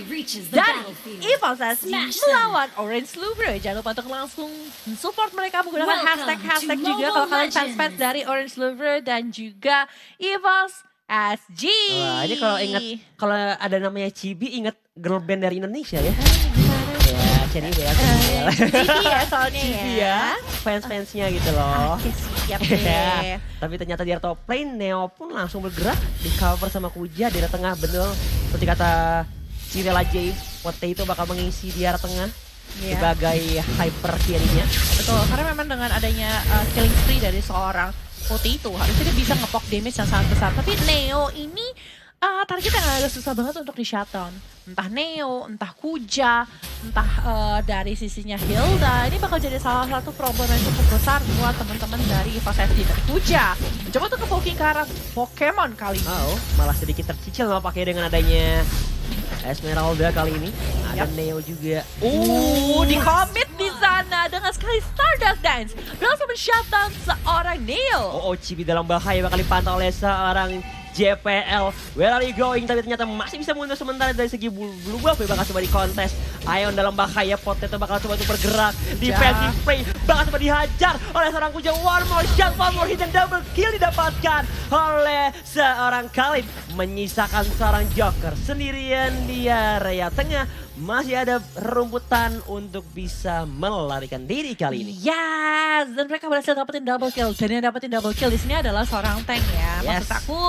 sama. Dan EVOS SG melawan Orange Louvre. Jangan lupa untuk langsung support mereka menggunakan hashtag juga kalau kalian fans dari Orange Louvre dan juga EVOS SG. Wah, ini kalau ingat, kalau ada namanya Chibi, ingat girl band dari Indonesia ya. Ya, Cherry Bell. Chibi ya soalnya Chibi ya. ya, fans-fansnya gitu loh. Oke, siap Ya, deh. tapi ternyata di top lane, Neo pun langsung bergerak di cover sama Kuja di area tengah. Betul, seperti kata Cirella J, Potato bakal mengisi di area tengah sebagai hyper carry-nya. Betul, karena memang dengan adanya killing spree dari seorang Potato, harusnya dia bisa ngepok damage yang sangat besar. Tapi Neo ini targetnya agak susah banget untuk di shutdown. Entah Neo, entah Kuja, entah dari sisinya Hilda. Ini bakal jadi salah satu problem yang cukup besar buat teman-teman dari EVOS SG dan Kuja. Mencoba untuk nge-poking ke arah Pokemon kali ini. Oh, malah sedikit tercicil nggak pakai dengan adanya Esmeralda kali ini. Ada Neo juga. Di commit di sana dengan sekali Stardust Dance. Berhasil men-shutdown seorang Neo. Oh, Chibi dalam bahaya bakal dipantau oleh seorang JPL. Where are you going? Tapi ternyata masih bisa mundur sementara dari segi blue buff. Bakal coba di kontes. Ion dalam bahaya. Potato bakal coba untuk bergerak. Defensive play bakal coba dihajar oleh seorang Kuja. One more shot, one more hit dan double kill didapatkan oleh seorang Khalid. Menyisakan seorang Joker sendirian di area tengah. Masih ada rumputan untuk bisa melarikan diri kali ini. Yes, dan mereka berhasil dapetin double kill. Dan yang dapetin double kill di sini adalah seorang tank ya. Yes. Maksud aku,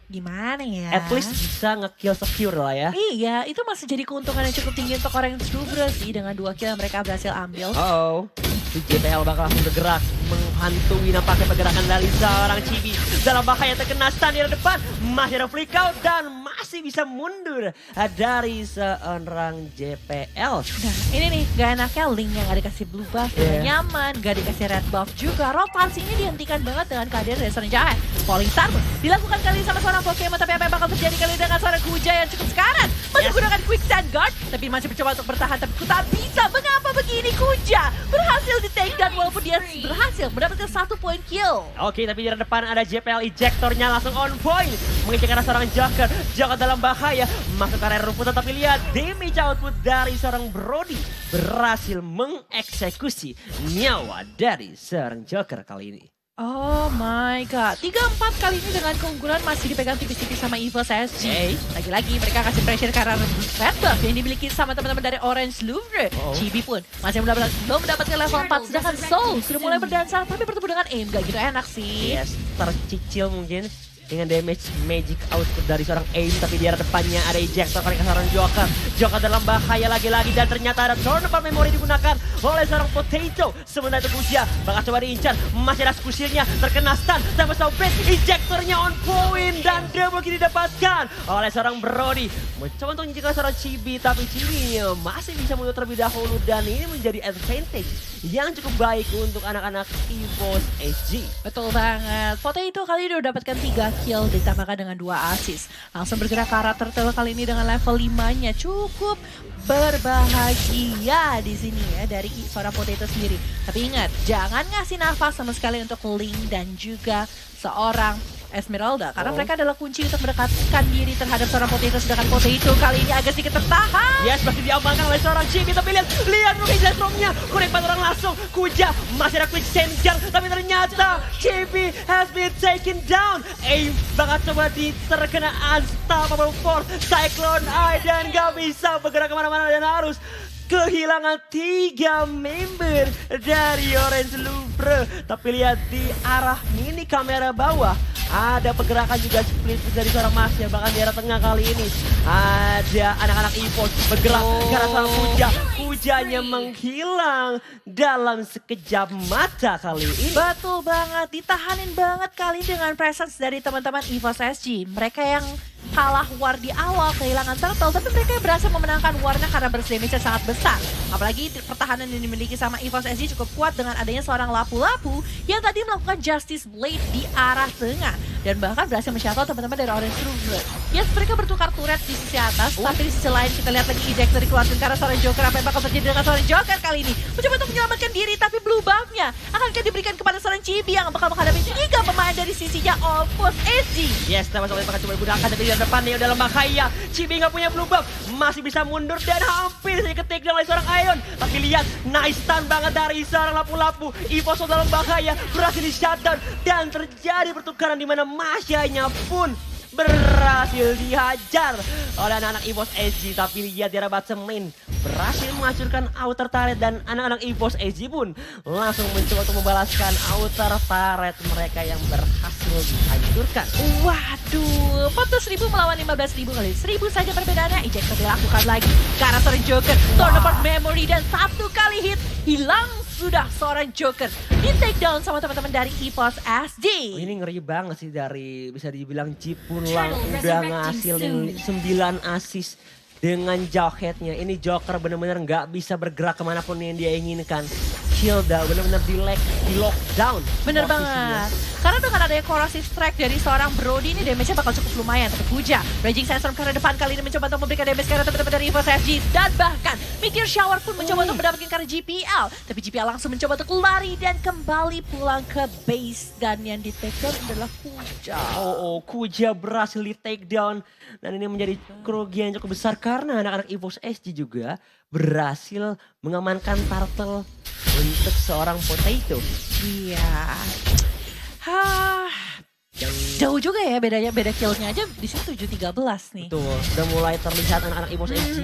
gimana ya? At least bisa nge-kill secure lah ya. Iya, itu masih jadi keuntungan yang cukup tinggi untuk orang yang Louvre sih. Dengan 2 kill yang mereka berhasil ambil. Oh, JPL bakal langsung bergerak menghantui nampaknya pergerakan dari seorang Chibi. Dalam bahaya terkena stun di depan, masih ada flick out dan masih bisa mundur dari seorang JPL. Nah, ini nih gak enaknya Link yang gak dikasih blue buff, gak nyaman, gak dikasih red buff juga. Rotasinya dihentikan banget dengan kehadiran dari seorang Jahat. Falling Star pun dilakukan kali ini sama seorang Pokemon, tapi apa yang bakal terjadi kali ini dengan seorang Kuja yang cukup sekarat. Masih menggunakan Quick Sand Guard, tapi masih mencoba untuk bertahan, tapi ku tak bisa. Mengapa begini? Kuja berhasil di take down walaupun dia berhasil mendapatkan 1 point kill. Oke, tapi di depan ada JPL ejectornya langsung on point. Mengecek arah seorang Joker. Joker dalam bahaya. Masuk ke area rumput, tapi lihat damage output dari seorang Brody. Berhasil mengeksekusi nyawa dari seorang Joker kali ini. Oh my god, 3-4 kali ini dengan keunggulan masih dipegang tipis-tipis sama EVOS SG. Lagi-lagi mereka kasih pressure karena red buff yang dimiliki sama teman-teman dari Orange Louvre. Chibi pun masih belum mendapatkan level 4, sedangkan Soul sudah mulai berdansa, tapi bertemu dengan aim gak gitu enak sih. Yes, tercicil mungkin dengan damage magic output dari seorang aim, tapi di arah depannya ada ejector kali ke seorang Joker. Joker dalam bahaya lagi-lagi dan ternyata ada turnover memory digunakan oleh seorang Potato. Sementara itu Kuja bakal coba diincar, masih ada skusilnya, terkena stun sama Sobret, ejectornya on point dan double kill didapatkan oleh seorang Brody. Mencoba untuk menyingkirkan seorang Chibi, tapi Chibi masih bisa mundur terlebih dahulu dan ini menjadi advantage yang cukup baik untuk anak-anak EVOS SG. Betul banget, Potato kali ini udah dapatkan 3 kill ditambahkan dengan 2 assist. Langsung bergerak ke arah turtle kali ini dengan level 5-nya. Cukup berbahagia di sini ya dari seorang Potato sendiri. Tapi ingat, jangan ngasih nafas sama sekali untuk Link dan juga seorang Esmeralda. Karena mereka adalah kunci untuk mendekatkan diri terhadap seorang Potato. Sedangkan Potato kali ini agak sedikit tertahan. Yes, masih diamankan oleh seorang Chibi, tapi lihat Ruki Zestromnya. Kurang 4 orang langsung. Kuja masih ada quick sensor, tapi ternyata Chibi has been taken down. Aim bakal coba terkena Unstoppable Force, Cyclone Eye, dan gak bisa bergerak kemana-mana dan harus kehilangan 3 member dari Orange Louvre. Tapi lihat di arah mini kamera bawah, ada pergerakan juga split dari seorang Masya. Bahkan di arah tengah kali ini ada anak-anak EVOS bergerak ke arah seorang Kuja. Kujanya menghilang dalam sekejap mata kali ini. Betul banget, ditahanin banget kali dengan presence dari teman-teman EVOS SG. Mereka yang kalah war di awal, kehilangan turtle, tapi mereka berhasil memenangkan warnya karena burst damage yang sangat besar. Apalagi pertahanan yang dimiliki sama EVOS SG cukup kuat dengan adanya seorang lapu-lapu yang tadi melakukan Justice Blade di arah tengah. dan bahkan berhasil men-shuttle teman-teman dari Orange Rover. Yes, mereka bertukar turret di sisi atas, tapi di sisi lain kita lihat lagi ejector dikeluarkan karena seorang Joker. Apa yang bakal terjadi dengan seorang Joker kali ini? Mencoba untuk menyelamatkan diri, tapi blue buff-nya akankah diberikan kepada seorang Chibi yang bakal menghadapi 3 pemain dari sisinya Opus SG. Yes, sama-sama bakal coba digunakan, tapi di depan Neo dalam bahaya. Chibi nggak punya blue buff, masih bisa mundur dan hampir saja ketik oleh seorang Ion. Tapi lihat, nice stun banget dari seorang lapu-lapu. EVOS dalam bahaya, berhasil di shutdown dan terjadi pertukaran di mana Masyanya pun berhasil dihajar oleh anak-anak EVOS SG. Tapi lihat di arah bottom lane berhasil menghancurkan outer turret dan anak-anak EVOS SG pun langsung mencoba untuk membalaskan outer turret mereka yang berhasil dihancurkan. Waduh, 14.000 melawan 15.000 kali 1.000 saja perbedaannya. Ejector dilakukan lagi ke arah seorang Joker. Turn apart memory dan 1 kali hit hilang sudah seorang Joker. Di take down sama teman-teman dari EVOS SG. Ini ngeri banget sih dari bisa dibilang Cipunlang udah ngasilin 9 assist dengan jawheadnya. Ini Joker benar-benar nggak bisa bergerak kemanapun yang dia inginkan. Hilda benar-benar di lockdown. Bener posisinya. banget. Karena dengan adanya corrosive strike dari seorang Brody ini damage-nya bakal cukup lumayan untuk Kuja. Raging Sandstorm karena depan kali ini mencoba untuk memberikan damage karena teman-teman dari EVOS SG. Dan bahkan Meteor Shower pun mencoba untuk mendapatkan karena GPL. Tapi GPL langsung mencoba untuk lari dan kembali pulang ke base. Dan yang di take down adalah Kuja. Kuja berhasil di take down. Dan ini menjadi kerugian yang cukup besar karena anak-anak EVOS SG juga berhasil mengamankan turtle untuk seorang Potato. Iya. Jauh juga ya bedanya, beda killnya aja di sini 7-13 nih. Tuh, udah mulai terlihat anak-anak EVOS SG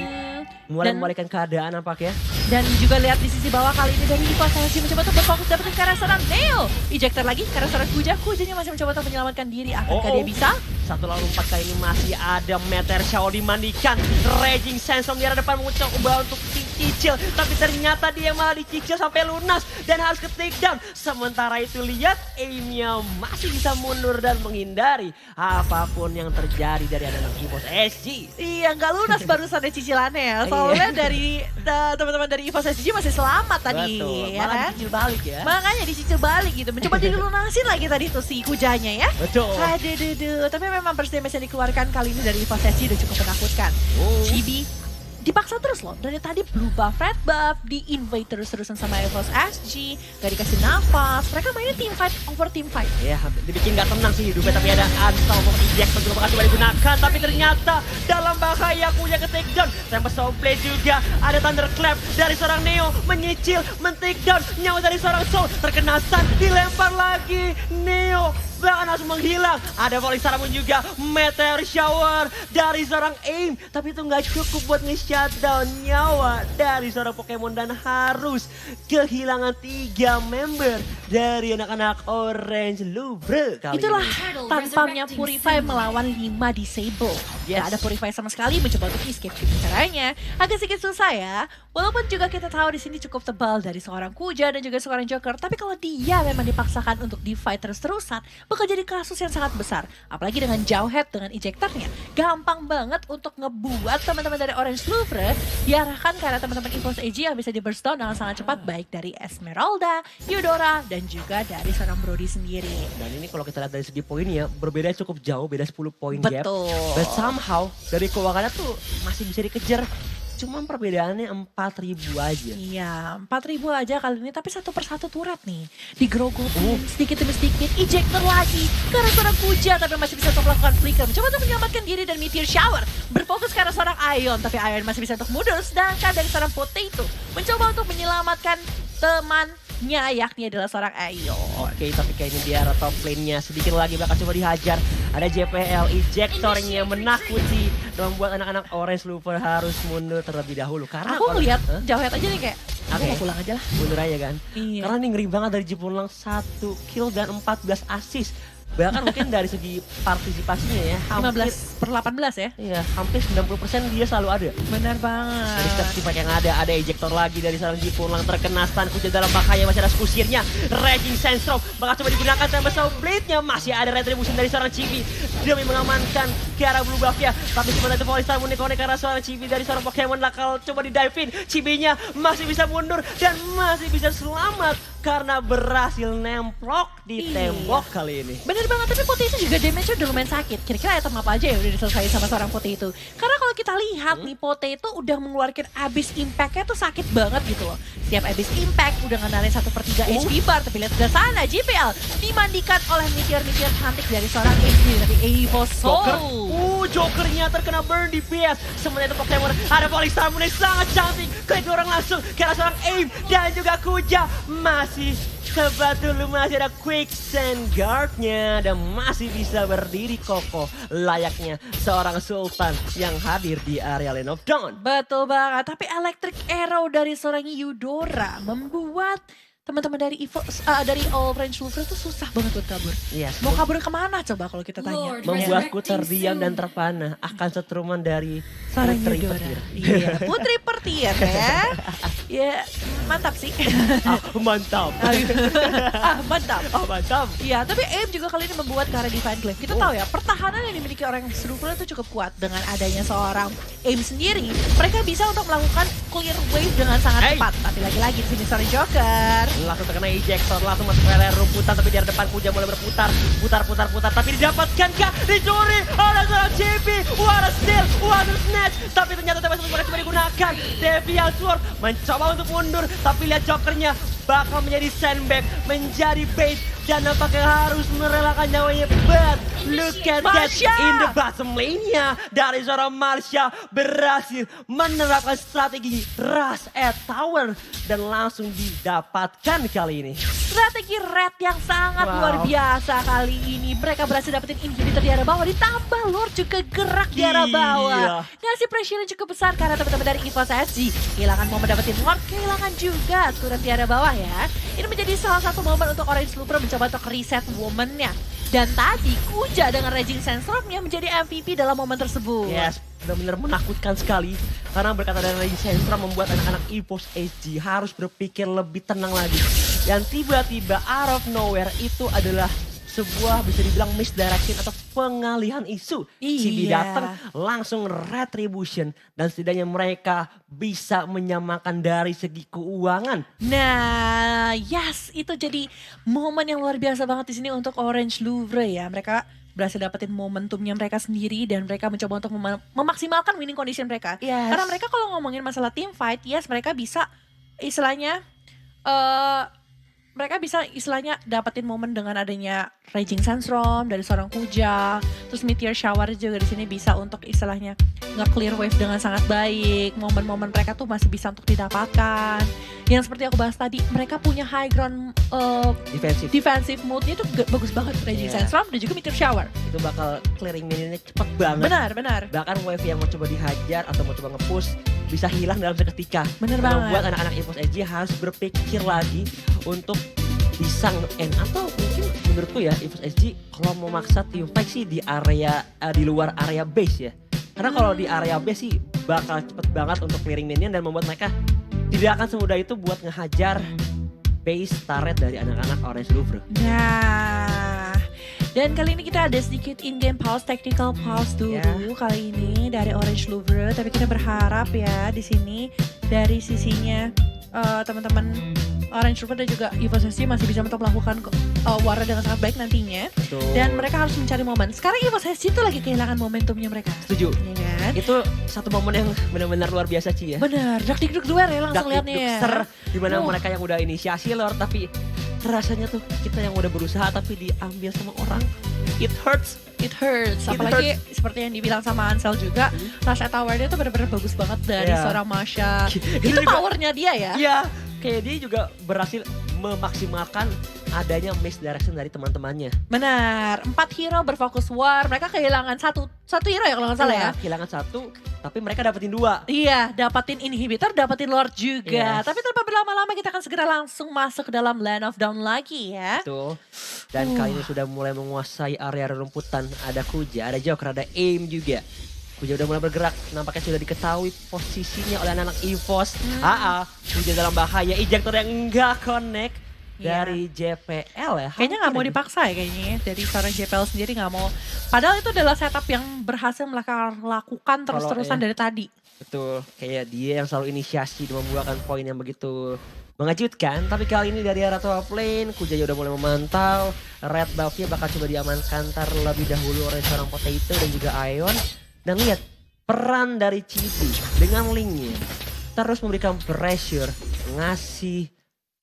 mulai Dan- membalikan keadaan nampaknya. Dan juga lihat di sisi bawah kali ini dari EVOS SG mencoba untuk berfokus dapetin ke arah seorang Neo. Ejector lagi ke arah seorang Kuja. Kujanya masih mencoba untuk menyelamatkan diri. Akankah dia bisa? 1 lawan 4 kali ini masih ada Meteor Shower dimandikan. Raging Sandstorm di arah depan mencoba untuk dicicil. Tapi ternyata dia malah dicicil sampai lunas dan harus ke take down. Sementara itu lihat aimnya masih bisa mundur dan menghindari apapun yang terjadi dari anak-anak EVOS SG. Iya, nggak lunas barusan ada cicilannya ya. Soalnya dari teman-teman dari EVOS SG masih selamat tadi. Betul, Ya malah kan? dicicil balik ya. Makanya dicicil balik gitu. Mencoba dilunasin lagi tadi tuh si Kujanya ya. Betul. Aduh. Tapi memang burst damage yang dikeluarkan kali ini dari EVOS SG udah cukup menakutkan. Chibi dipaksa terus loh. Dari tadi blue buff, red buff, di invade terus-terusan sama EVOS SG. Gak dikasih nafas. Mereka mainnya team fight over team fight. Ya, dibikin gak tenang sih hidupnya, tapi ada Unstoppable Ejector juga bakal coba digunakan, tapi ternyata dalam bahaya punya ke take down. Tempest Blade juga, ada Thunderclap dari seorang Neo, menyicil, men-take down, nyawa dari seorang Soul, terkena stun, dilempar lagi, Neo bahkan langsung menghilang. Ada volley pun juga, Meteor Shower dari seorang Aim, tapi itu nggak cukup buat nge-shutdown nyawa dari seorang Pokemon dan harus kehilangan 3 member dari anak-anak Orange Louvre kali Itulah ini. tampaknya Purify melawan 5 disable. Yes. Gak ada Purify sama sekali mencoba untuk escape. Caranya agak sedikit susah ya. Walaupun juga kita tahu di sini cukup tebal dari seorang Kuja dan juga seorang Joker. Tapi kalau dia memang dipaksakan untuk di-fight terus-terusan, bakal jadi kasus yang sangat besar. Apalagi dengan Jawhead dengan ejectornya. Gampang banget untuk ngebuat teman-teman dari Orange Louvre diarahkan ke arah teman-teman EVOS SG yang bisa di burst down dengan sangat cepat. Baik dari Esmeralda, Eudora, dan juga dari seorang Brody sendiri. Dan ini kalau kita lihat dari segi poinnya, berbeda cukup jauh, beda 10 poin gap. Betul. But somehow dari keuangannya tuh masih bisa dikejar. Cuman perbedaannya 4.000 aja. Iya, 4.000 aja kali ini, tapi satu persatu turret nih. Digerogotin sedikit demi sedikit, ejector lagi. Karena seorang Kuja, tapi masih bisa untuk melakukan flicker. Mencoba untuk menyelamatkan diri dan Meteor Shower. Berfokus karena seorang Ion, tapi Ion masih bisa untuk mundur. Sedangkan dari seorang Potato, mencoba untuk menyelamatkan temannya, yakni adalah seorang Ion. Oke, tapi kayaknya di arah top lane-nya sedikit lagi bakal coba dihajar. Ada JPL, ejectornya menakuti. Membuat anak-anak Orange Louvre harus mundur terlebih dahulu. Karena Aku ngeliat Jawhead aja nih kayak, aku Oke. mau pulang aja lah. mundur aja kan. Iya. Karena ini ngeri banget dari Cipunlang 1 kill dan 14 assist. Bahkan mungkin dari segi partisipasinya ya, hampir 15/18 ya. iya, hampir 90% dia selalu ada. Benar Dari banget. setiap sifat yang ada ejector lagi dari seorang Cipunlang terkena stun, Kuja dalam bahaya, masih ada kusirnya. Raging Sandstorm bakal coba digunakan, Tempest Blade-nya masih ada retribution dari seorang Chibi demi mengamankan ke arah blue buff-nya. Tapi sementara itu Volley Star menikoni ke arah seorang Chibi dari seorang Pokemon bakal coba di dive in. Chibinya masih bisa mundur dan masih bisa selamat karena berhasil nemplok di Iya. tembok kali ini. Bener banget, tapi Putih itu juga damage-nya udah lumayan sakit. Kira-kira item apa aja ya udah diselesaikan sama seorang Putih itu. Karena kalau kita lihat nih, Putih itu udah mengeluarkan abis impact-nya tuh sakit banget gitu loh. Setiap abis impact udah ngenalin 1/3 HP bar, tapi lihat sebelah sana JPL dimandikan oleh meteor-meteor cantik dari seorang HP dari Evo Joker, Soul. Jokernya terkena burn di PS. Sementara itu Pokemon ada Polystar yang sangat cantik. Klik orang langsung ke arah seorang Aim dan juga Kuja. Masih sebetulnya masih ada Quicksand Guard-nya dan masih bisa berdiri kokoh layaknya seorang Sultan yang hadir di area Lane of Dawn. Betul banget, tapi Electric Arrow dari seorang Eudora membuat teman-teman dari dari Orange Louvre itu susah banget buat kabur. Yes, Mau kabur kemana coba kalau kita tanya? membuatku terdiam dan terpana akan setruman dari Seorang Putri Eudora. Petir. Iya, Putri Petir ya. Ya, mantap sih. Mantap. Mantap. Mantap. Iya, tapi AIM juga kali ini membuat karya Divine Glaive. Kita tahu ya, pertahanan yang dimiliki orang Louvre itu cukup kuat. Dengan adanya seorang AIM sendiri, mereka bisa untuk melakukan clear wave dengan sangat cepat. Tapi lagi-lagi di sini seorang Joker. Langsung terkena ejector, langsung masuk ke area rumputan, tapi di depan Kuja mulai berputar, putar, tapi didapatkan kah? Dicuri oleh seorang JP, what a steal, what a snatch, tapi ternyata TPS berhasil digunakan. Devial Sword mencoba untuk mundur, tapi lihat Jokernya bakal menjadi sandbag, menjadi bait, dan nampaknya harus merelakan nyawanya. But look at that Marsha! in the bottom lane-nya dari seorang Marsha berhasil menerapkan strategi Rush at Tower dan langsung didapatkan kali ini. Strategi red yang sangat Wow. luar biasa kali ini. Mereka berhasil dapetin inhibitor di arah bawah. Ditambah Lord juga gerak di arah bawah. Ngasih pressure yang cukup besar karena teman-teman dari EVOS SG kehilangan momen dapetin Lord, kehilangan juga turret di arah bawah ya. Ini menjadi salah satu momen untuk Orange Louvre mencoba untuk reset momennya. Dan tadi Kuja dengan Raging Sandstorm-nya menjadi MVP dalam momen tersebut. Yes, benar-benar menakutkan sekali. Karena berkata dari Centra membuat anak-anak EVOS SG harus berpikir lebih tenang lagi. Dan tiba-tiba out of nowhere itu adalah sebuah bisa dibilang misdirection atau pengalihan isu. Cibi Iya. datang langsung retribution dan setidaknya mereka bisa menyamakan dari segi keuangan. Nah, yes, itu jadi momen yang luar biasa banget di sini untuk Orange Louvre ya. Mereka berhasil dapetin momentumnya mereka sendiri dan mereka mencoba untuk memaksimalkan winning condition mereka. Yes. Karena mereka kalau ngomongin masalah team fight, yes mereka bisa istilahnya mereka bisa istilahnya dapetin momen dengan adanya Raging Sandstorm dari seorang Kuja, terus Meteor Shower juga di sini bisa untuk istilahnya nge-clear wave dengan sangat baik. Momen-momen mereka tuh masih bisa untuk didapatkan. Yang seperti aku bahas tadi, mereka punya high ground defensive mode-nya itu bagus banget. Raging Yeah. Sandstorm dan juga Meteor Shower. Itu bakal clearing minionnya cepet banget. Benar. Bahkan wave yang mau coba dihajar atau mau coba nge-push bisa hilang dalam seketika. Benar banget. Membuat anak-anak EVOS SG harus berpikir lagi untuk bisa nge-end. Atau mungkin menurutku ya EVOS SG kalau mau maksa team fight sih di area di luar area base ya. Karena kalau di area base sih bakal cepet banget untuk clearing minion dan membuat mereka tidak akan semudah itu buat ngehajar base turret dari anak-anak Orange Louvre. Nah, dan kali ini kita ada sedikit in-game pause, tactical pause dulu kali ini dari Orange Louvre. Tapi kita berharap ya di sini dari sisinya teman-teman Orange Louvre dan juga EVOS SG masih bisa untuk melakukan warna dengan sangat baik nantinya. Betul. Dan mereka harus mencari momen. Sekarang EVOS SG itu lagi kehilangan momentumnya mereka. Setuju. Ya kan? Itu satu momen yang benar-benar luar biasa Ci ya. Bener, dak-dik-duk duer ya langsung liatnya ya. Ser, dimana mereka yang udah inisiasi Lord tapi rasanya tuh kita yang udah berusaha tapi diambil sama orang. It hurts. It hurts, It apalagi seperti yang dibilang sama Ansel juga, Rush at Tower-nya tuh benar-benar bagus banget dari Iya. seorang Masha. Itu Itu juga- powernya dia ya. Iya, kayak dia juga berhasil memaksimalkan adanya misdirection dari teman-temannya. Benar, 4 hero berfokus war, mereka kehilangan satu hero ya kalau nggak salah ya. Kehilangan satu, tapi mereka dapetin 2. Iya, dapatin inhibitor, dapatin lord juga. Yes. Tapi tanpa berlama-lama kita akan segera langsung masuk ke dalam Land of Dawn lagi ya. Tuh. Dan kali ini sudah mulai menguasai area rumputan. Ada Kuja, ada Joker, ada Aim juga. Kuja udah mulai bergerak, nampaknya sudah diketahui posisinya oleh anak-anak EVOS. Kuja dalam bahaya, ejector yang enggak connect dari JPL ya. Kayaknya nggak mau dipaksa ya kayaknya ya. Dari seorang JPL sendiri nggak mau. Padahal itu adalah setup yang berhasil mereka lakukan terus-terusan Kalau, dari tadi. Betul, kayak dia yang selalu inisiasi dan membuahkan poin yang begitu mengejutkan. Tapi kali ini dari arah top lane, Kujaya udah mulai memantau. Red buff-nya bakal coba diamankan terlebih dahulu oleh seorang Potato dan juga Ion. Dan lihat peran dari Chibi dengan linknya terus memberikan pressure, ngasih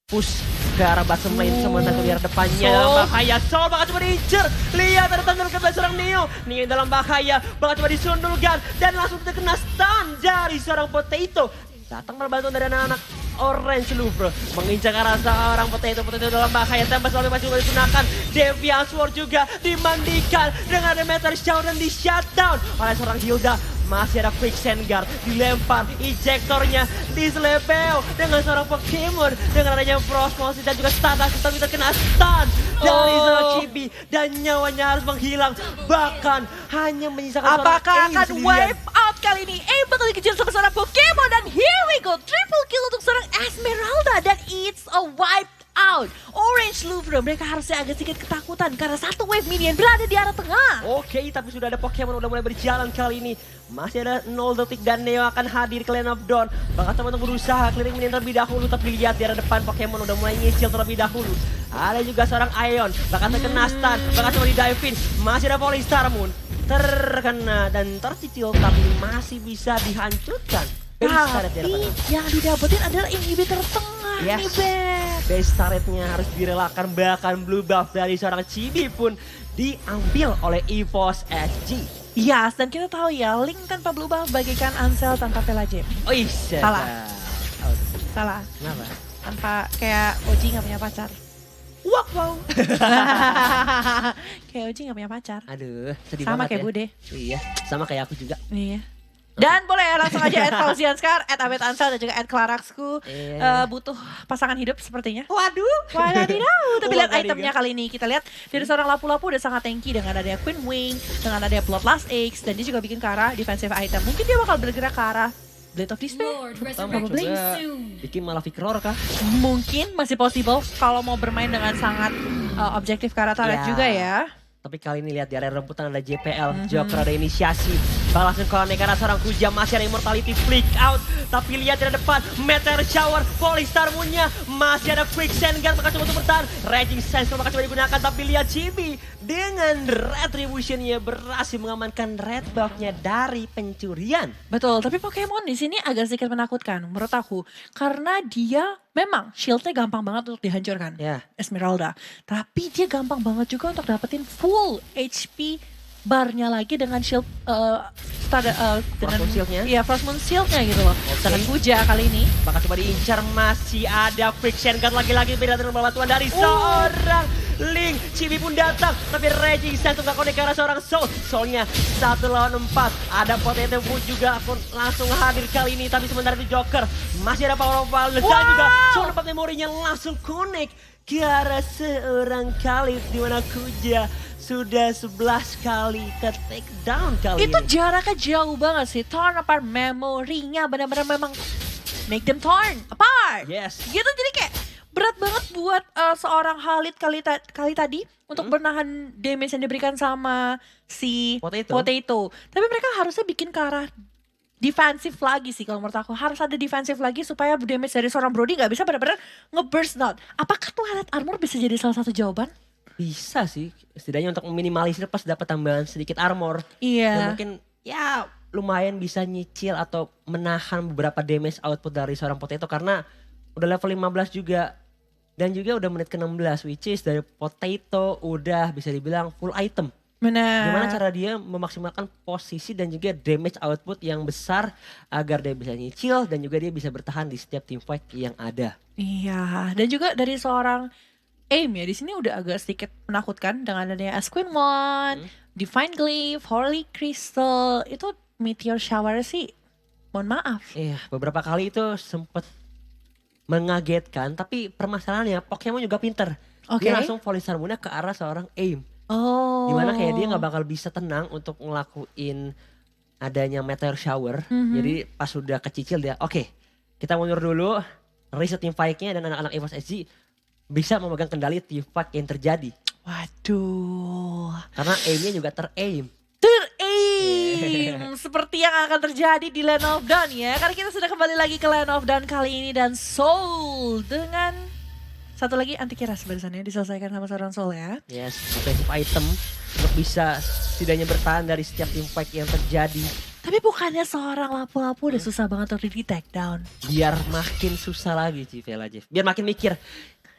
push ke arah bottom lane sementara di arah depannya dalam bahaya. Sol bakal coba diincer. Lihat ada tanda ke seorang Neo. Neo dalam bahaya, bakal coba disundulkan dan langsung terkena stun dari seorang Potato. Datang berbantuan dari anak-anak Orange Louvre mengincar arah seorang Potato dalam bahaya. Tembak selalu masih digunakan. Deviant Sword juga dimandikan dengan ada Meteor Shower dan di shutdown oleh seorang Hilda. Masih ada Quicksand Guard, dilempar ejektornya diselebeo dengan seorang Pokemon dengan adanya Frost Motion dan juga Stardust tapi terkena stun dari seorang Chibi dan nyawanya harus menghilang, bahkan hanya menyisakan Apakah seorang akan sendirian. wipe out kali ini? Bakal dikejar sama seorang Pokemon dan here we go. Triple kill untuk seorang Esmeralda dan it's a wipe out. Orange Louvre mereka harusnya agak sedikit ketakutan karena satu wave minion berada di arah tengah. Oke, tapi sudah ada Pokemon udah mulai berjalan kali ini. Masih ada 0 detik dan Neo akan hadir ke Land of Dawn. Bakal teman-teman berusaha clearing minion terlebih dahulu, tapi lihat di arah depan Pokemon udah mulai nyicil terlebih dahulu. Ada juga seorang Ion, bakal terkena stun, bakal coba di-dive-in. Masih ada Polystar Moon, terkena dan tercicil tapi masih bisa dihancurkan. Tapi yang didapetin adalah inhibitor tengah nih, Beb. Base turretnya harus direlakan, bahkan blue buff dari seorang Chibi pun diambil oleh EVOS SG. Yes, dan kita tahu ya, Link tanpa blue buff bagaikan Ansel tanpa Pelagem. Oh iya. Salah. Salah. Kenapa? Tanpa kayak Oji gak punya pacar. Wow. Kayak Oji gak punya pacar. Aduh, sedih Sama banget kayak ya. Bude. Iya, sama kayak aku juga. Iya. Dan boleh langsung aja add Fauzian Scar, add Abed Ansel dan juga add Claraxku. Butuh pasangan hidup sepertinya. Waduh. Wadidaw. Tapi lihat Wadidaw. itemnya kali ini. Kita lihat dari seorang lapu-lapu udah sangat tanky dengan adanya Queen Wing, dengan adanya Bloodlust Eggs, dan dia juga bikin ke arah defensive item. Mungkin dia bakal bergerak ke arah Blade of Despair. Probably. Bikin malah Vicror kah? Mungkin masih possible kalau mau bermain dengan sangat objektif ke arah turret Ya. juga ya. Tapi kali ini lihat di area rembutan ada JPL, Joker ada inisiasi. Balasin konek karena seorang Kuja masih ada Immortality Flick out. Tapi lihat di depan, Meteor Shower, Polystar Moon-nya. Masih ada Quicksand Guard, bakal coba untuk bertahan. Raging Sense bakal coba digunakan, tapi lihat Chibi dengan Retribution-nya berhasil mengamankan red buff-nya dari pencurian. Betul, tapi Pokemon di sini agak sedikit menakutkan menurut aku. Karena dia memang shieldnya gampang banget untuk dihancurkan. Ya. Esmeralda. Tapi dia gampang banget juga untuk dapetin full HP barnya lagi dengan shield dengan Moon Shield-nya? Iya, Frost Moon Shield-nya gitu loh. Dengan Kuja kali ini. Bakal coba diincar, masih ada Quicksand Guard lagi-lagi beda dengan bantuan dari seorang Link. Chibi pun datang, tapi Raging Sense gak konek ke arah seorang Soul. Soulnya 1 lawan 4. Ada Potato pun juga akan langsung hadir kali ini, tapi sementara itu Joker masih ada Power of Violence dan juga Soul dapat memorinya langsung connect ke arah seorang Khalid, di mana Kuja sudah 11 kali ke take down kali Itu ini. jaraknya jauh banget sih. Torn apart memorinya benar-benar memang make them torn apart. Yes. Gitu, jadi kayak berat banget buat seorang Khalid kali tadi untuk bernahan damage yang diberikan sama si Potato. Tapi mereka harusnya bikin ke arah defensif lagi sih kalau menurut aku. Harus ada defensif lagi supaya damage dari seorang Brody gak bisa benar-benar nge-burst down. Apakah Twilight Armor bisa jadi salah satu jawaban? Bisa sih, setidaknya untuk meminimalisir pas dapat tambahan sedikit armor. Iya. Dan mungkin ya lumayan bisa nyicil atau menahan beberapa damage output dari seorang Potato karena udah level 15 juga. Dan juga udah menit ke-16, which is dari Potato udah bisa dibilang full item. Benar. Gimana cara dia memaksimalkan posisi dan juga damage output yang besar agar dia bisa nyicil dan juga dia bisa bertahan di setiap team fight yang ada. Iya, dan juga dari seorang Aim ya, di sini udah agak sedikit menakutkan dengan adanya Esquimon, Divine Glyph, Holy Crystal, itu Meteor Shower sih, mohon maaf. Iya, beberapa kali itu sempet mengagetkan, tapi permasalahannya Pokemon juga pinter. Oke. Dia langsung Polystar Moon-nya ke arah seorang Aim. Oh. Dimana kayak dia gak bakal bisa tenang untuk ngelakuin adanya Meteor Shower. Jadi pas sudah kecicil dia, oke, kita mundur dulu, reset team fight-nya dan anak-anak EVOS SG bisa memegang kendali team fight yang terjadi. Waduh. Karena aim-nya juga ter-aim. Ter-aim. Team, seperti yang akan terjadi di Land of Dawn ya. Karena kita sudah kembali lagi ke Land of Dawn kali ini dan Soul dengan satu lagi anti-kiras barisannya diselesaikan sama seorang Soul ya. Yes, offensive item untuk bisa setidaknya bertahan dari setiap impact yang terjadi. Tapi bukannya seorang lapu-lapu udah susah banget untuk di take down. Biar makin susah lagi Civela Jeff. Biar makin mikir,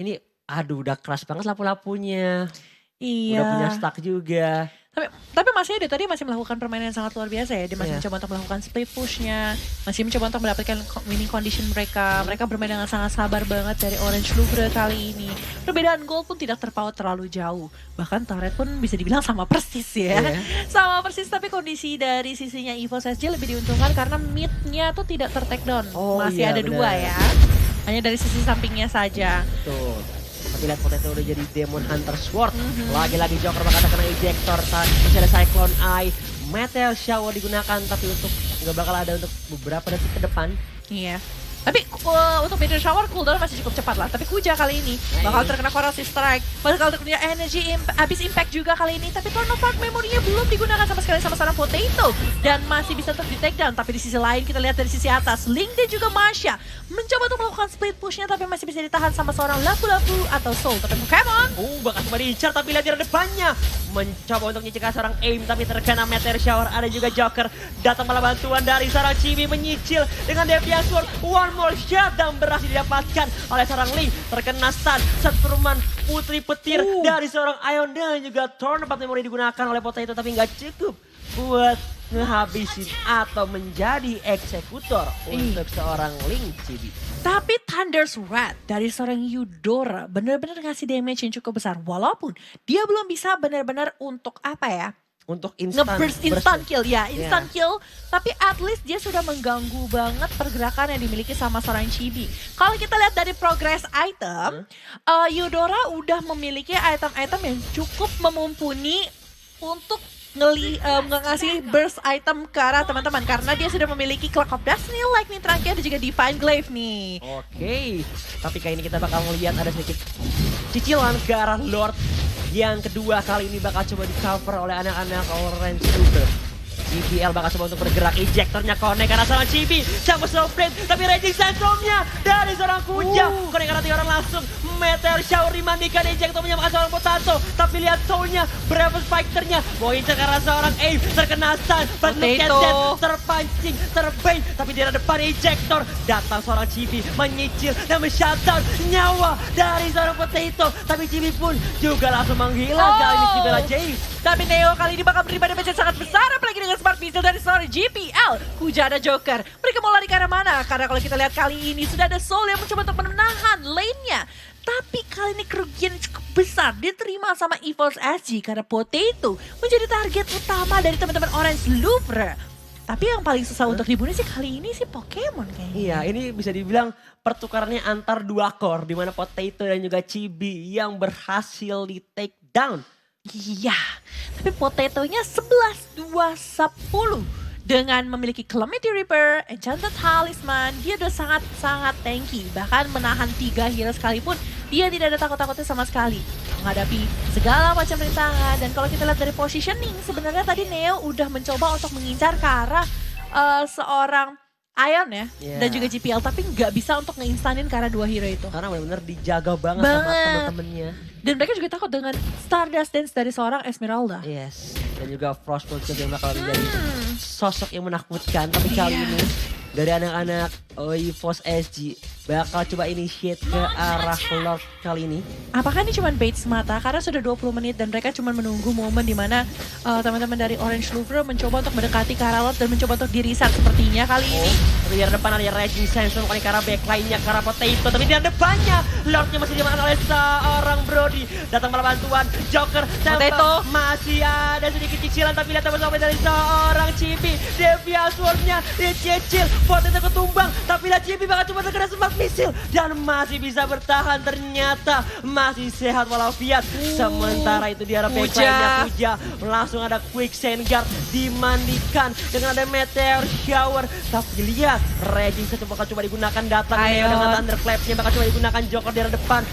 ini aduh udah keras banget lapu-lapunya. Iya. Udah punya stack juga. Tapi masih dia tadi masih melakukan permainan yang sangat luar biasa ya. Dia masih mencoba untuk melakukan split pushnya. Masih mencoba untuk mendapatkan winning condition mereka. Mereka bermain dengan sangat sabar banget dari Orange Louvre kali ini. Perbedaan gol pun tidak terpaut terlalu jauh. Bahkan turret pun bisa dibilang sama persis ya. Sama persis, tapi kondisi dari sisinya EVOS SG lebih diuntungkan karena mid-nya tuh tidak ter-take down. Masih ada dua ya. Hanya dari sisi sampingnya saja. Tuh. Tapi lihat Potato udah jadi Demon Hunter Sword. Lagi-lagi Joker bakal kena ejector. Masih ada Cyclone Eye. Meteor Shower digunakan tapi nggak bakal ada untuk beberapa detik ke depan. Iya. Tapi untuk Meteor Shower cooldown masih cukup cepat lah. Tapi Kuja kali ini bakal terkena Corrosive Strike. Bakal terkena Energy habis Impact juga kali ini. Tapi Torn of Arc memorinya belum digunakan sama sekali sama seorang Potato. Dan masih bisa untuk di take down. Tapi di sisi lain kita lihat dari sisi atas. Link dan juga Masha mencoba untuk melakukan split pushnya. Tapi masih bisa ditahan sama seorang lapu-lapu atau Soul. Tapi Pokemon. Bakal coba diincar tapi lihat di depannya. Mencoba untuk nyicil seorang aim tapi terkena Meteor Shower. Ada juga Joker. Datang malah bantuan dari seorang Chibi menyicil dengan Deviant Sword. One more shot dan berhasil didapatkan oleh seorang Link. Terkena stun, Setruman putri petir dari seorang Ion dan juga Torn of Memori digunakan oleh Potato tapi nggak cukup buat ngehabisin atau menjadi eksekutor untuk seorang Link Chibi. Tapi Thunder's Wrath dari seorang Eudora benar-benar ngasih damage yang cukup besar. Walaupun dia belum bisa benar-benar untuk apa ya? Untuk instant kill ya, instant kill. Tapi at least dia sudah mengganggu banget pergerakan yang dimiliki sama seorang Chibi. Kalau kita lihat dari progress item, Eudora udah memiliki item-item yang cukup memumpuni untuk ngasih burst item ke arah teman-teman. Karena dia sudah memiliki Clock of Destiny, Lightning Trunkia dan juga Divine Glaive nih. Oke, tapi kali ini kita bakal melihat ada sedikit cicilan ke arah Lord. Yang kedua kali ini bakal coba di cover oleh anak-anak Orange Louvre. GPL bakal coba untuk bergerak, ejektornya connect karena sama Chibi. Sama Snowflake, tapi Raging Sandstorm-nya dari seorang Kuja. Connect karena 3 orang langsung. Meteor Shower dimandikan, ejektornya makan seorang Potato. Tapi lihat Soul-nya, berapa fighter-nya. Mau incer karena seorang aim, terkena stun. Potato terpancing, terbang. Tapi di depan ejektor, datang seorang Chibi menyicil dan men-shutdown nyawa dari seorang Potato. Tapi Chibi pun juga langsung menghilang kali ini Civela James. Tapi Neo kali ini bakal menerima damage yang sangat besar, apalagi dengan Smart Pistol dari seorang GPL. Kuja ada Joker. Mereka mau lari ke arah mana? Karena kalau kita lihat kali ini sudah ada Soul yang mencoba untuk menahan lane-nya. Tapi kali ini kerugian cukup besar diterima sama EVOS SG karena Potato menjadi target utama dari teman-teman Orange Louvre. Tapi yang paling susah untuk dibunuh sih kali ini sih Pokemon kayaknya. Iya, ini bisa dibilang pertukarannya antar dua core, di mana Potato dan juga Chibi yang berhasil di take down. Iya, tapi Potato-nya 11-2-10. Dengan memiliki Calamity Reaper, Enchanted Talisman, dia udah sangat-sangat tanky. Bahkan menahan 3 hero sekalipun, dia tidak ada takut-takutnya sama sekali. Menghadapi segala macam rintangan. Dan kalau kita lihat dari positioning, sebenarnya tadi Neo udah mencoba untuk mengincar ke arah seorang Ion ya, dan juga GPL. Tapi nggak bisa untuk ngeinstanin ke arah 2 hero itu. Karena benar-benar dijaga banget sama temen-temennya. Dan mereka juga takut dengan Stardust Dance dari seorang Esmeralda. Yes, dan juga Frostbolt juga yang bakal menjadi sosok yang menakutkan. Tapi kali ini dari anak-anak EVOS SG bakal coba initiate ke arah Lord kali ini. Apakah ini cuma bait semata? Karena sudah 20 menit dan mereka cuma menunggu momen di mana teman-teman dari Orange Louvre mencoba untuk mendekati ke arah Lord dan mencoba untuk di-reset sepertinya kali ini. Tapi di depan ada Raging Sandstorm ke arah backline-nya ke arah Potato. Tapi di depannya Lordnya masih dimakan oleh seorang Brody. Datang malah bantuan Joker. Potato masih ada sedikit cicilan tapi lihat teman-teman dari seorang Chibi. Deviant Sword-nya dicicil. Potato ketumbang. Tapi lihat Chibi bakal coba terkena Smart Missile. Dan masih bisa bertahan ternyata. Masih sehat walafiat. Sementara itu di arah backline-nya Kuja. Langsung ada Quick Sand Guard dimandikan. Dengan ada Meteor Shower. Tapi lihat Raging Sandstorm bakal coba digunakan. Datang dengan Thunderclap-nya bakal coba digunakan Joker di arah depan.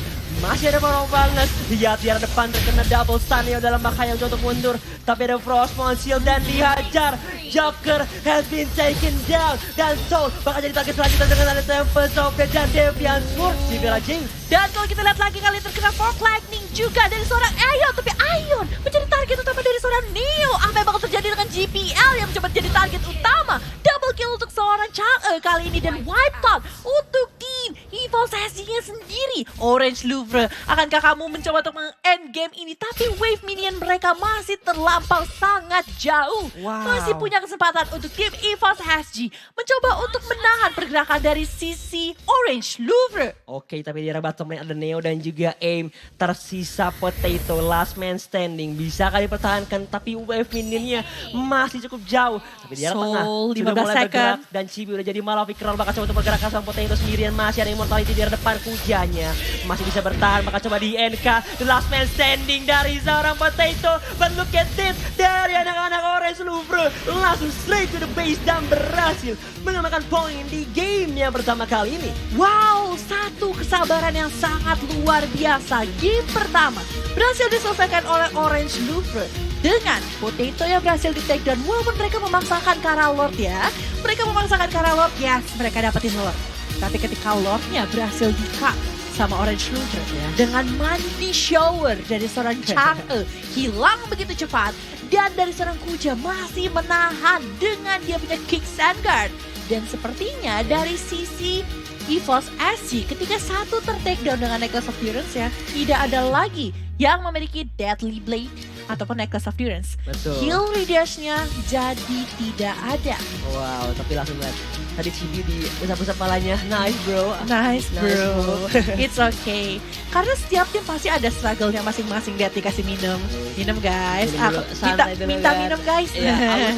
Masih ada Power banget. Lihat di arah depan terkena double stun ya dalam bahaya untuk mundur. Tapi ada Frostmourne Shield dan dihajar. Joker has been taken down. Dan Soul bakal jadi target selanjutnya dengan ada Tempest of Death dan Deviant Sword. Cibela James. Dan kalau kita lihat lagi kali terkena Fork Lightning juga dari seorang Ion. Tapi Ion menjadi target utama dari seorang Neo. Apa yang bakal terjadi dengan GPL yang mencoba jadi target utama. Double kill untuk seorang Chang'e kali ini dan wipe out untuk tim EVOS SG-nya sendiri. Orange Louvre, akankah kamu mencoba untuk meng-end game ini? Tapi wave minion mereka masih terlampau sangat jauh. Wow. Masih punya kesempatan untuk tim EVOS SG mencoba untuk menahan pergerakan dari sisi Orange Louvre. Oke, tapi di arah bottom lane ada Neo dan juga Aim. Tersisa Potato, last man standing. Bisa kali pertahankan, tapi wave minionnya masih cukup jauh. Tapi di arah Soul, tengah 15 sudah mulai second. bergerak. Dan Chibi udah jadi Malefic Roll, bakal coba untuk bergerak sama Potato sendirian. Masih ada Immortality di arah depan, Kujanya masih bisa bertahan, bakal coba di NK. The last man standing dari seorang Potato. But look at this, dari anak-anak Orange Louvre langsung straight to the base dan berhasil mengamankan poin di game yang pertama kali ini. Wow, satu kesabaran yang sangat luar biasa. Game pertama berhasil diselesaikan oleh Orange Louvre dengan Potato yang berhasil di take down. Walaupun mereka memaksakan Kara Lord ya. Mereka memaksakan Kara Lord, yes, mereka dapetin Lord. Tapi ketika Lordnya berhasil di-cut sama Orange Louvre dengan mandi shower dari seorang Chang'e hilang begitu cepat. Dan dari seorang Kuja masih menahan dengan dia punya kick Sandguard. Dan sepertinya dari sisi EVOS SG ketika satu ter-takedown dengan Necklace of Endurance ya, tidak ada lagi yang memiliki Deadly Blade ataupun Necklace of Endurance. Betul. Heal redash-nya jadi tidak ada. Wow, tapi langsung lihat tadi Chibi di usap-usap palanya. Nice bro. Nice bro. Nice, bro. It's okay. Karena setiap tim pasti ada struggle-nya masing-masing. Lihat dikasih minum. Minum guys. Minum dulu, santai dulu, minta kan. minum guys. Iya,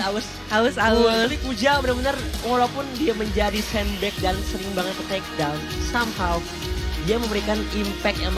aus. Haus. Ini Kuja benar-benar walaupun dia menjadi sandbag dan sering banget ke take down, somehow dia memberikan impact yang